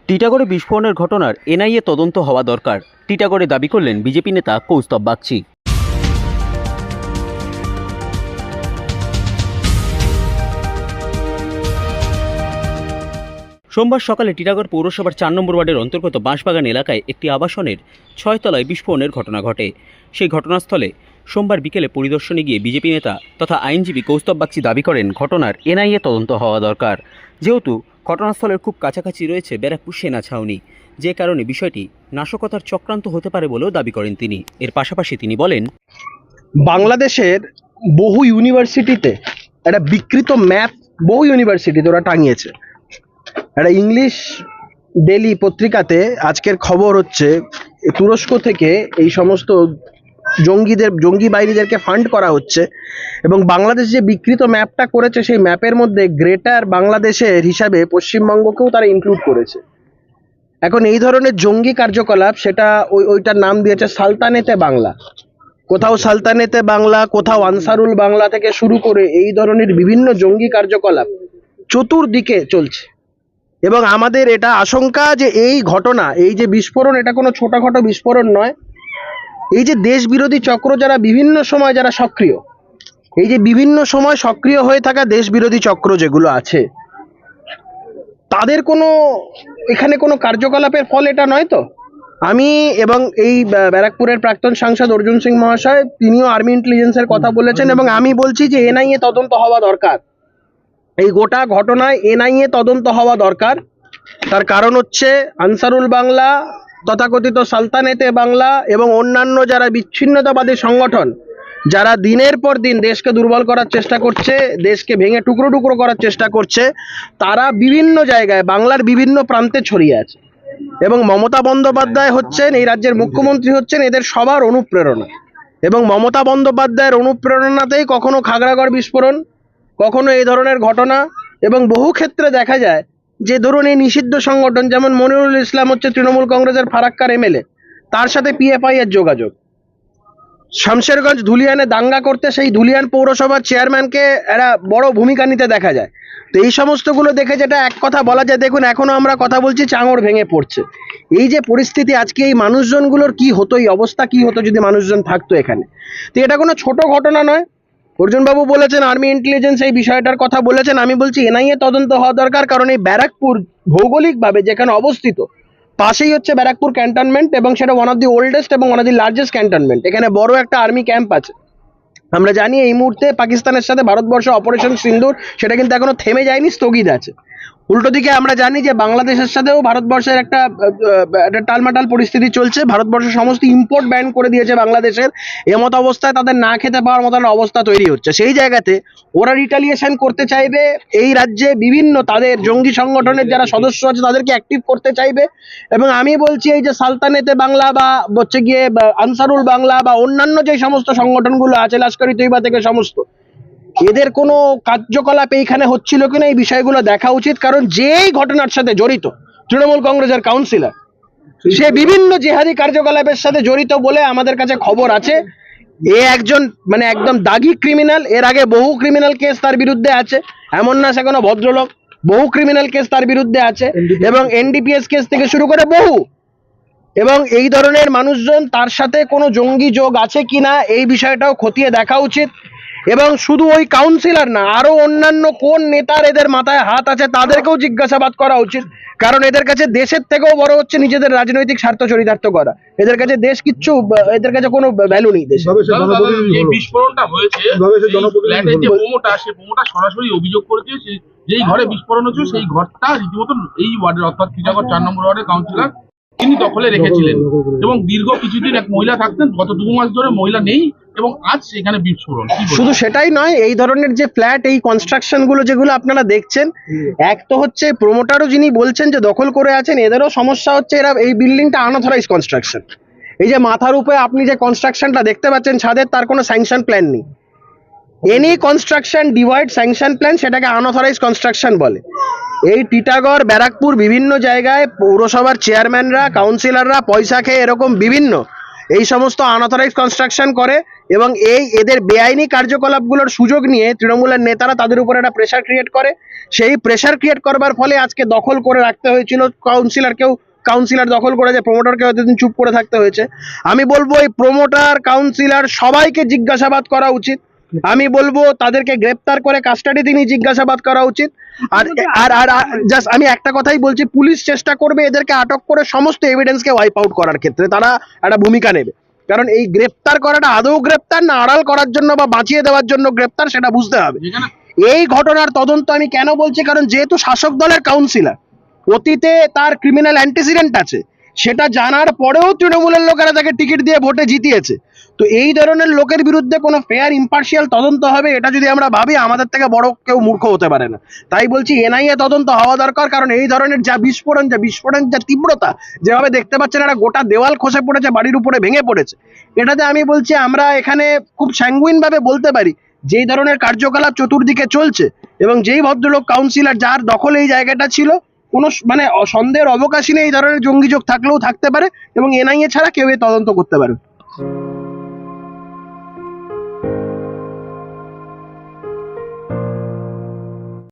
টিটাগড়ে বিস্ফোরণের ঘটনার এনআইএ তদন্ত হওয়া দরকার, টিটাগড়ে দাবি করলেন বিজেপি নেতা কৌস্তব বাগচি। সোমবার সকালে টিটাগড় পৌরসভার 4 নম্বর ওয়ার্ডের অন্তর্গত বাঁশবাগান এলাকায় একটি আবাসনের 6 তলায় বিস্ফোরণের ঘটনা ঘটে। সেই ঘটনাস্থলে সোমবার বিকেলে পরিদর্শনে গিয়ে বিজেপি নেতা তথা আইনজীবী কৌস্তব বাগচি দাবি করেন ঘটনার এনআইএ তদন্ত হওয়া দরকার, যেহেতু ঘটনাস্থলের খুব কাছাকাছি রয়েছে ব্যারাকপুর সেনা ছাউনি, যে কারণে বিষয়টি নাশকতার চক্রান্ত হতে পারে বলেও দাবি করেন তিনি। এর পাশাপাশি তিনি বলেন, বাংলাদেশের বহু ইউনিভার্সিটিতে একটা বিকৃত ম্যাপ বহু ইউনিভার্সিটিতে ওরা টাঙিয়েছে। একটা ইংলিশ ডেলি পত্রিকাতে আজকের খবর হচ্ছে তুরস্ক থেকে এই সমস্ত জঙ্গি বাহিনীদেরকে ফান্ড করা হচ্ছে এবং বাংলাদেশ যে বিকৃত ম্যাপটা করেছে সেই ম্যাপের মধ্যে গ্রেটার বাংলাদেশের হিসাবে পশ্চিমবঙ্গকেও তারা ইনক্লুড করেছে। এখন এই ধরনের জঙ্গি কার্যকলাপ সেটা ওইটার নাম দিয়েছে সালতানেতে বাংলা। কোথাও সালতানেতে বাংলা, কোথাও আনসারুল বাংলা থেকে শুরু করে এই ধরনের বিভিন্ন জঙ্গি কার্যকলাপ চতুর্দিকে চলছে এবং আমাদের এটা আশঙ্কা যে এই ঘটনা, এই যে বিস্ফোরণ, এটা কোনো ছোটখাটো বিস্ফোরণ নয়। এই যে দেশ বিরোধী চক্র যারা বিভিন্ন সময় যারা সক্রিয়, এই যে বিভিন্ন সময় সক্রিয় হয়ে থাকা দেশ বিরোধী চক্র যেগুলো আছে, তাদের কোনো এখানে কোনো কার্যকলাপের ফল এটা নয় তো। আমি এবং এই ব্যারাকপুরের প্রাক্তন সাংসদ অর্জুন সিং মহাশয়, তিনিও আর্মি ইন্টেলিজেন্সের কথা বলেছেন এবং আমি বলছি যে এনআইএ তদন্ত হওয়া দরকার। এই গোটা ঘটনায় এনআইএ তদন্ত হওয়া দরকার। তার কারণ হচ্ছে আনসারুল বাংলা, তথাকথিত সালতানেতে বাংলা এবং অন্যান্য যারা বিচ্ছিন্নতাবাদী সংগঠন, যারা দিনের পর দিন দেশকে দুর্বল করার চেষ্টা করছে, দেশকে ভেঙে টুকরো টুকরো করার চেষ্টা করছে, তারা বিভিন্ন জায়গায় বাংলার বিভিন্ন প্রান্তে ছড়িয়ে আছে এবং মমতা বন্দ্যোপাধ্যায় হচ্ছেন এই রাজ্যের মুখ্যমন্ত্রী, হচ্ছেন এদের সবার অনুপ্রেরণা এবং মমতা বন্দ্যোপাধ্যায়ের অনুপ্রেরণাতেই কখনো খাগড়াগড় বিস্ফোরণ, কখনো এই ধরনের ঘটনা। এবং বহু ক্ষেত্রে দেখা যায় যে ধরুন এই নিষিদ্ধ সংগঠন যেমন মনিরুল ইসলাম হচ্ছে তৃণমূল কংগ্রেসের ফারাক্কার এমএলএ, তার সাথে পিএফআই এর যোগাযোগ। শামশেরগঞ্জ ধুলিয়ানে দাঙ্গা করতে সেই ধুলিয়ান পৌরসভার চেয়ারম্যানকে একটা বড় ভূমিকা নিতে দেখা যায়। তো এই সমস্তগুলো দেখে যেটা এক কথা বলা যায়, দেখুন এখনো আমরা কথা বলছি, চাঙড় ভেঙে পড়ছে। এই যে পরিস্থিতি আজকে, এই মানুষজনগুলোর কি হতো, এই অবস্থা কি হতো যদি মানুষজন থাকতো এখানে। তো এটা কোনো ছোট ঘটনা নয়। অর্জুনবাবু বলেছেন, আর্মি ইন্টেলিজেন্স এই বিষয়টার কথা বলেছেন, আমি বলছি এনআইএ তদন্ত হওয়া দরকার। কারণ এই ব্যারাকপুর ভৌগোলিকভাবে যেখানে অবস্থিত, পাশেই হচ্ছে ব্যারাকপুর ক্যান্টনমেন্ট এবং সেটা ওয়ান অফ দি ওল্ডেস্ট এবং one of the largest cantonment. এখানে বড় একটা আর্মি ক্যাম্প আছে। আমরা জানি এই মুহূর্তে পাকিস্তানের সাথে ভারতবর্ষ অপারেশন সিন্দুর সেটা কিন্তু এখনো থেমে যায়নি, স্থগিত আছে। উল্টো দিকে আমরা জানি যে বাংলাদেশের সাথেও ভারতবর্ষের একটা টালমাটাল পরিস্থিতি চলছে। ভারতবর্ষ সমস্ত ইম্পোর্ট ব্যান করে দিয়েছে বাংলাদেশের। এমত অবস্থায় তাদের না খেতে পাওয়ার মতন অবস্থা তৈরি হচ্ছে। সেই জায়গাতে ওরা রিটালিয়েশন করতে চাইবে, এই রাজ্যে বিভিন্ন তাদের জঙ্গি সংগঠনের যারা সদস্য আছে তাদেরকে অ্যাক্টিভ করতে চাইবে। এবং আমি বলছি এই যে সালতানেতে বাংলা বা হচ্ছে গিয়ে আনসারুল বাংলা বা অন্যান্য যে সমস্ত সংগঠনগুলো আছে, লস্করি তৈবা থেকে সমস্ত, এদের কোনো কার্যকলাপ এইখানে হচ্ছিল কিনা এই বিষয়গুলো দেখা উচিত। কারণ যেই ঘটনার সাথে জড়িত তৃণমূল কংগ্রেসের কাউন্সিলর, সে বিভিন্ন জেহাদি কার্যকলাপের সাথে জড়িত বলে আমাদের কাছে খবর আছে। এ একজন মানে একদম দাগি ক্রিমিনাল। এর আগে বহু ক্রিমিনাল কেস তার বিরুদ্ধে আছে, এমন না সে কোনো ভদ্রলোক। বহু ক্রিমিনাল কেস তার বিরুদ্ধে আছে এবং এনডিপিএস কেস থেকে শুরু করে বহু। এবং এই ধরনের মানুষজন, তার সাথে কোনো জঙ্গি যোগ আছে কিনা এই বিষয়টাও খতিয়ে দেখা উচিত। এবং শুধু ওই কাউন্সিলর না, আরো অন্যান্য কোন নেতার এদের মাথায় হাত আছে তাদেরকেও জিজ্ঞাসাবাদ করা উচিত। কারণ এদের কাছে দেশের থেকেও বড় হচ্ছে নিজেদের রাজনৈতিক স্বার্থ চরিতার্থ করা। এদের কাছে দেশ কিচ্ছু, এদের কাছে কোনো ভ্যালু নেই দেশে। এই বিস্ফোরণটা হয়েছে, ফ্ল্যাটের যে বোমাটা, সেই বোমাটা সরাসরি অভিযোগ করেছে যেই ঘরে বিস্ফোরণ হচ্ছে সেই ঘরটা রীতিমতো এই ওয়ার্ডের অর্থাৎ টিটাগড় 4 নম্বর ওয়ার্ডের কাউন্সিলর তিনি দখলে রেখেছিলেন এবং দীর্ঘ কিছুদিন এক মহিলা থাকতেন। গত 2 মাস ধরে মহিলা নেই এবং আজ সেখানে বিস্ফোরণ। শুধু সেটাই নয়, এই ধরনের যে ফ্ল্যাট, এই কনস্ট্রাকশন গুলো যেগুলো আপনারা দেখছেন, এক তো হচ্ছে প্রমোটারও যিনি বলছেন যে দখল করে আছেন, এদেরও সমস্যা হচ্ছে এরা এই বিল্ডিংটা আনঅথরাইজড কনস্ট্রাকশন। এই যে মাথার উপরে আপনি যে কনস্ট্রাকশনটা দেখতে পাচ্ছেন ছাদের, তার কোনো স্যাংশন প্ল্যান নেই। Any construction divide sanction plan, সেটাকে আনঅথরাইজড কনস্ট্রাকশন বলে। এই টিটাগড়, ব্যারাকপুর বিভিন্ন জায়গায় পৌরসভার চেয়ারম্যানরা, কাউন্সিলররা পয়সা খেয়ে এরকম বিভিন্ন এই সমস্ত আনঅথরাইজড কনস্ট্রাকশন করে এবং এদের বেআইনি কার্যকলাপগুলোর সুযোগ নিয়ে তৃণমূলের নেতারা তাদের উপর একটা প্রেশার ক্রিয়েট করে। সেই প্রেশার ক্রিয়েট করবার ফলে আজকে দখল করে রাখতে হয়েছিল কাউন্সিলর দখল করেছে, প্রমোটারকে এতদিন চুপ করে থাকতে হয়েছে। আমি বলবো এই প্রমোটার কাউন্সিলর সবাইকে জিজ্ঞাসাবাদ করা উচিত। আমি বলবো তাদেরকে গ্রেপ্তার করে কাস্টাডিতে নিয়ে জিজ্ঞাসাবাদ করা উচিত। আর আর আর জাস্ট আমি একটা কথাই বলছি, পুলিশ চেষ্টা করবে এদেরকে আটক করে সমস্ত এভিডেন্সকে ওয়াইপ আউট করার ক্ষেত্রে তারা একটা ভূমিকা নেবে। কারণ এই গ্রেপ্তার করাটা আদৌ গ্রেপ্তার না আড়াল করার জন্য বা বাঁচিয়ে দেওয়ার জন্য গ্রেপ্তার, সেটা বুঝতে হবে। যেখানে এই ঘটনার তদন্ত আমি কেন বলছি, কারণ যেহেতু শাসক দলের কাউন্সিলর, অতীতে তার ক্রিমিনাল অ্যান্টিসিডেন্ট আছে, সেটা জানার পরেও তৃণমূলের লোকেরা তাকে টিকিট দিয়ে ভোটে জিতিয়েছে। তো এই ধরনের লোকের বিরুদ্ধে কোনো ফেয়ার ইম্পার্শিয়াল তদন্ত হবে, এটা যদি আমরা ভাবি, আমাদের থেকে বড় কেউ মূর্খ হতে পারে না। তাই বলছি এনআইএ তদন্ত হওয়া দরকার। কারণ এই ধরনের যা বিস্ফোরণ যা তীব্রতা, যেভাবে দেখতে পাচ্ছেন একটা গোটা দেওয়াল খসে পড়েছে, বাড়ির উপরে ভেঙে পড়েছে, এটাতে আমি বলছি আমরা এখানে খুব স্যাঙ্গুইন ভাবে বলতে পারি যেই ধরনের কার্যকলাপ চতুর্দিকে চলছে এবং যেই ভদ্রলোক কাউন্সিলর যার দখলে এই জায়গাটা ছিল, কোনো মানে সন্দেহের অবকাশই নেই এই ধরনের জঙ্গি যোগ থাকলেও থাকতে পারে এবং এনআইএ ছাড়া কেউ এই তদন্ত করতে পারে।